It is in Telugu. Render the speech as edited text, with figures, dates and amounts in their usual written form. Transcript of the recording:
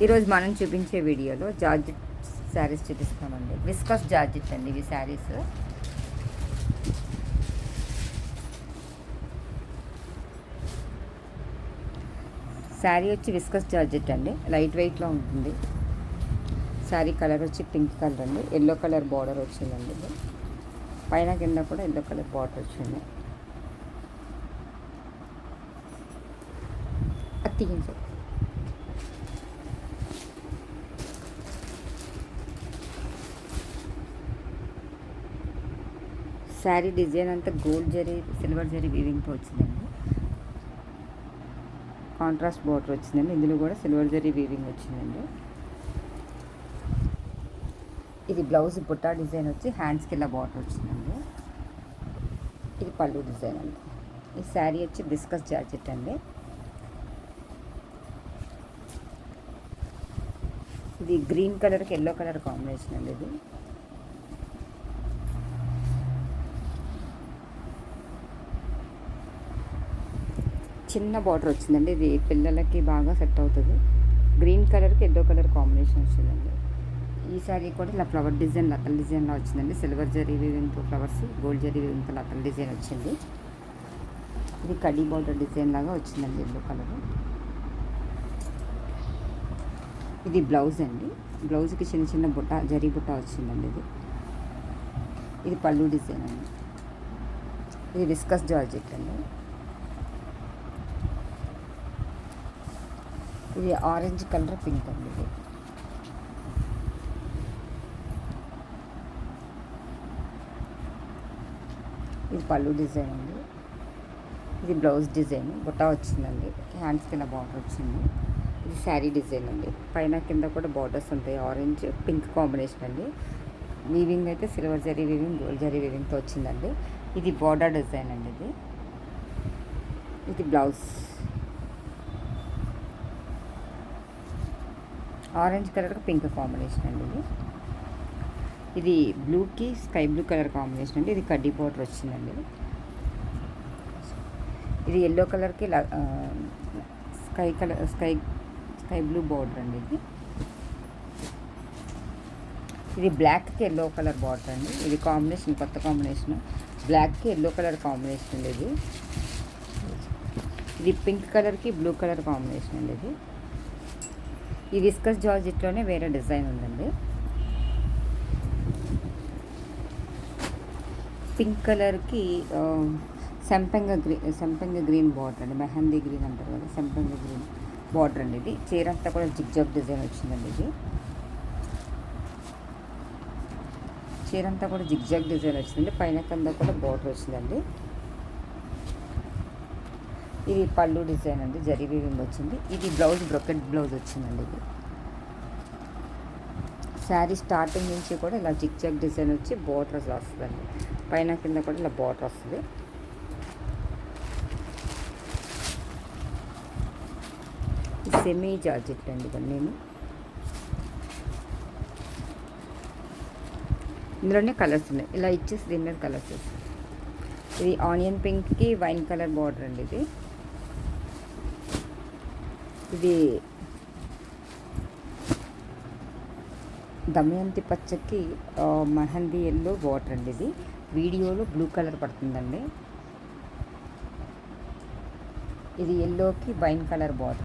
ఈరోజు మనం చూపించే వీడియోలో జార్జెట్ శారీస్ చూపిస్తామండి. విస్కస్ జార్జెట్ అండి ఇవి శారీస్. శారీ వచ్చి విస్కస్ జార్జెట్ అండి, లైట్ వెయిట్లో ఉంటుంది. శారీ కలర్ వచ్చి పింక్ కలర్ అండి, ఎల్లో కలర్ బార్డర్ వచ్చిందండి. ఇది పైన కింద కూడా ఎల్లో కలర్ బార్డర్ వచ్చింది. అది తీయండి. శారీ డిజైన్ అంతా గోల్డ్ జరీ సిల్వర్ జరీ వీవింగ్తో వచ్చిందండి. కాంట్రాస్ట్ బార్డర్ వచ్చిందండి, ఇందులో కూడా సిల్వర్ జరీ వీవింగ్ వచ్చిందండి. ఇది బ్లౌజ్ బుట్టా డిజైన్ వచ్చి హ్యాండ్స్కి ఇలా బార్డర్ వచ్చిందండి. ఇది పళ్ళు డిజైన్ అండి. ఈ శారీ వచ్చి విస్కస్ జార్జెట్ అండి. ఇది గ్రీన్ కలర్కి ఎల్లో కలర్ కాంబినేషన్ అండి. ఇది చిన్న బార్డర్ వచ్చిందండి. ఇది పిల్లలకి బాగా సెట్ అవుతుంది. గ్రీన్ కలర్కి ఎల్లో కలర్ కాంబినేషన్ వచ్చిందండి. ఈ శారీ కూడా ఇలా ఫ్లవర్ డిజైన్ లతల్ డిజైన్లో వచ్చిందండి. సిల్వర్ జరీ వీవింగ్తో ఫ్లవర్స్, గోల్డ్ జరీ వీవింగ్తో లతల్ డిజైన్ వచ్చింది. ఇది కడ్డీ బార్డర్ డిజైన్ లాగా వచ్చిందండి, ఎల్లో కలర్. ఇది బ్లౌజ్ అండి. బ్లౌజ్కి చిన్న చిన్న బుట్ట జరీ బుట్ట వచ్చిందండి. ఇది పళ్ళు డిజైన్ అండి. ఇది విస్కస్ జార్జెట్ అండి. ఇది ఆరెంజ్ కలర్ పింక్ అండి. ఇది పళ్ళు డిజైన్ అండి. ఇది బ్లౌజ్ డిజైన్ బుట్ట వచ్చిందండి, హ్యాండ్స్కి ఇలా బార్డర్ వచ్చింది. ఇది శారీ డిజైన్ అండి. పైన కింద కూడా బార్డర్స్ ఉంటాయి, ఆరెంజ్ పింక్ కాంబినేషన్ అండి. వీవింగ్ అయితే silver zari weaving, gold zari వీవింగ్తో వచ్చిందండి. ఇది బార్డర్ డిజైన్ అండి. ఇది బ్లౌజ్ ఆరెంజ్ కలర్కి పింక్ కాంబినేషన్ అండి. ఇది బ్లూకి స్కై బ్లూ కలర్ కాంబినేషన్ అండి. ఇది కడ్డీ బార్డర్ వచ్చిందండి. ఇది ఎల్లో కలర్కి స్కై బ్లూ బార్డర్ అండి. ఇది బ్లాక్కి ఎల్లో కలర్ బార్డర్ అండి. ఇది కాంబినేషన్ కొత్త కాంబినేషన్, బ్లాక్కి ఎల్లో కలర్ కాంబినేషన్ అండి. ఇది పింక్ కలర్కి బ్లూ కలర్ కాంబినేషన్ అండి. ఈ విస్కస్ జార్జెట్లోనే వేరే డిజైన్ ఉందండి. పింక్ కలర్కి సంపెంగ గ్రీన్ బార్డర్ అండి, మెహందీ గ్రీన్ అంటారు కదా, సంపెంగ గ్రీన్ బార్డర్ అండి. ఇది చీర అంతా కూడా జిగ్జాగ్ డిజైన్ వచ్చిందండి. చీర అంతా కూడా జిగ్జాగ్ డిజైన్ వచ్చిందండి. పైన కింద కూడా బార్డర్ వచ్చిందండి. ఇది పళ్ళు డిజైన్ అండి, జరీ వీవింగ్ వచ్చింది. ఇది బ్లౌజ్ బ్రొకెట్ బ్లౌజ్ వచ్చిందండి. ఇది శారీ స్టార్టింగ్ నుంచి కూడా ఇలా జిగ్జాగ్ డిజైన్ వచ్చి బార్డర్ వస్తుందండి. పైన కింద కూడా ఇలా బార్డర్ వస్తుంది. సెమీ జార్జెట్ అండి ఇవన్నీ. ఇందులోనే కలర్స్ ఉన్నాయి, ఇలా ఇచ్చేసి దీని మీద కలర్స్ వస్తాయి. ఇది ఆనియన్ పింక్కి వైన్ కలర్ బార్డర్ అండి. ఇది దమయంతి పచ్చకి మెహందీ ఎల్లో బార్డర్ అండి. ఇది వీడియోలో బ్లూ కలర్ పడుతుందండి. ఇది ఎల్లోకి వైన్ కలర్ బార్డర్.